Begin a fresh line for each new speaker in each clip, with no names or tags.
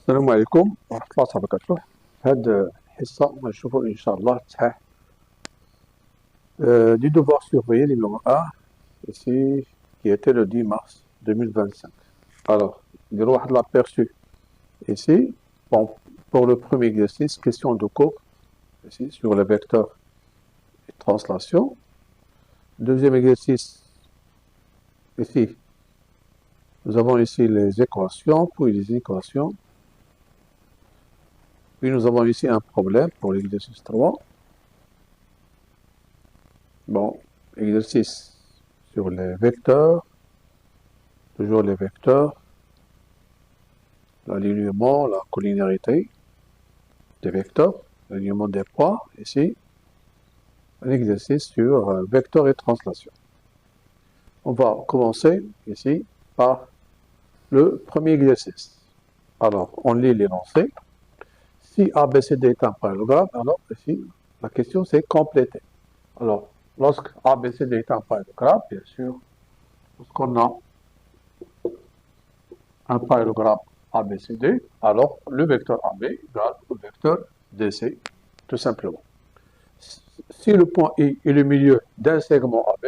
السلام عليكم ورحمة الله وبركاته. هاد الحصة غنشوفو إن شاء الله تصحيح du devoir surveillé numéro 1 ici qui était le 10 mars 2025. Alors, نديرو واحد l'aperçu ici. Bon, pour le premier exercice, question de cours ici sur le vecteur et translation. Deuxième exercice ici. Nous avons ici les équations, puis les équations. Puis nous avons ici un problème pour l'exercice 3. Bon, exercice sur les vecteurs, toujours les vecteurs, l'alignement, la collinéarité des vecteurs, l'alignement des points, ici, un exercice sur vecteurs et translation. On va commencer ici par le premier exercice. Alors, on lit l'énoncé. Si ABCD est un parallélogramme, alors ici, la question c'est compléter. Alors, lorsque ABCD est un parallélogramme, bien sûr, lorsqu'on a un parallélogramme ABCD, alors le vecteur AB égale au vecteur DC, tout simplement. Si le point I est le milieu d'un segment AB,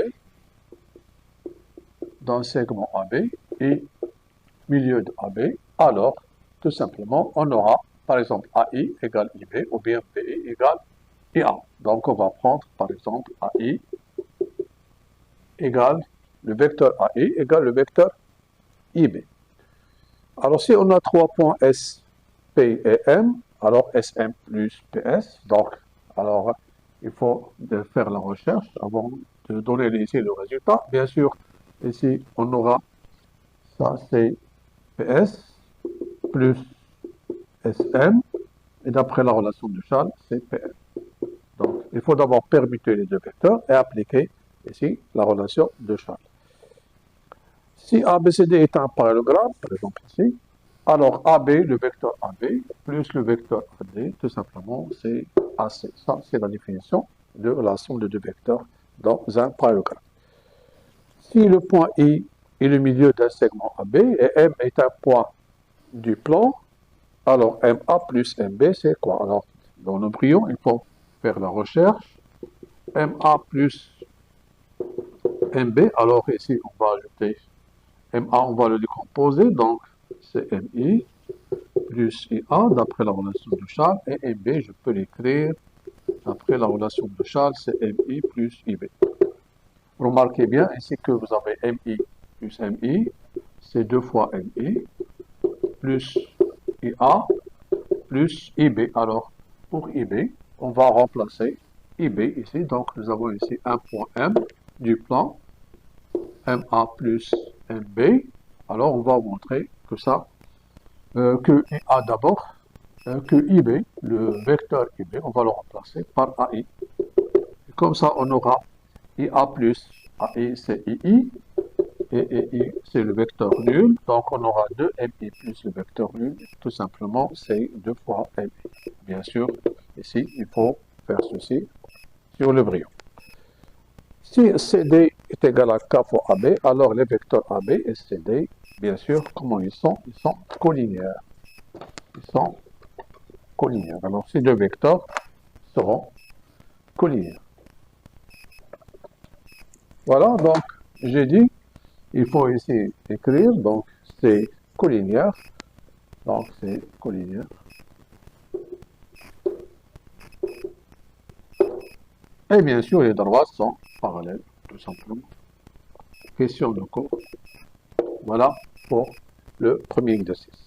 et milieu de AB, alors, tout simplement, on aura, par exemple, AI égale IB, ou bien BI égale IA. Donc, on va prendre, par exemple, AI égale le vecteur AI égale le vecteur IB. Alors, si on a trois points S, P et M, alors SM plus PS, donc, alors, il faut faire la recherche avant de donner ici le résultat. Bien sûr, ici, on aura, ça c'est PS plus SM, et d'après la relation de Charles, c'est PM. Donc, il faut d'abord permuter les deux vecteurs et appliquer ici la relation de Charles. Si ABCD est un parallélogramme, par exemple ici, alors AB, le vecteur AB, plus le vecteur AD, tout simplement, c'est AC. Ça, c'est la définition de la somme de deux vecteurs dans un parallélogramme. Si le point I est le milieu d'un segment AB et M est un point du plan, alors MA plus MB, c'est quoi? Alors, dans le brouillon, il faut faire la recherche. MA plus MB, alors ici, on va ajouter MA, on va le décomposer, donc c'est MI plus IA, d'après la relation de Charles, et MB, je peux l'écrire, d'après la relation de Charles, c'est MI plus IB. Remarquez bien ici que vous avez MI plus MI, c'est 2 fois MI, plus IA, plus IB. Alors, pour IB, on va remplacer IB ici. Donc, nous avons ici un point M du plan, MA plus MB. Alors, on va montrer que ça, que IA d'abord, que IB, le vecteur IB, on va le remplacer par AI. Et comme ça, on aura IA plus AI, c'est II. Et I, c'est le vecteur nul. Donc, on aura 2 MI plus le vecteur nul. Tout simplement, c'est 2 fois MI. Bien sûr, ici, il faut faire ceci sur le brouillon. Si CD est égal à K fois AB, alors les vecteurs AB et CD, bien sûr, comment ils sont? Ils sont collinéaires. Ils sont collinéaires. Alors, ces deux vecteurs seront collinéaires. Voilà, donc, j'ai dit, il faut ici écrire, donc c'est collinéaire. Donc c'est collinéaire. Et bien sûr, les droites sont parallèles, tout simplement. Question de cours. Voilà pour le premier exercice.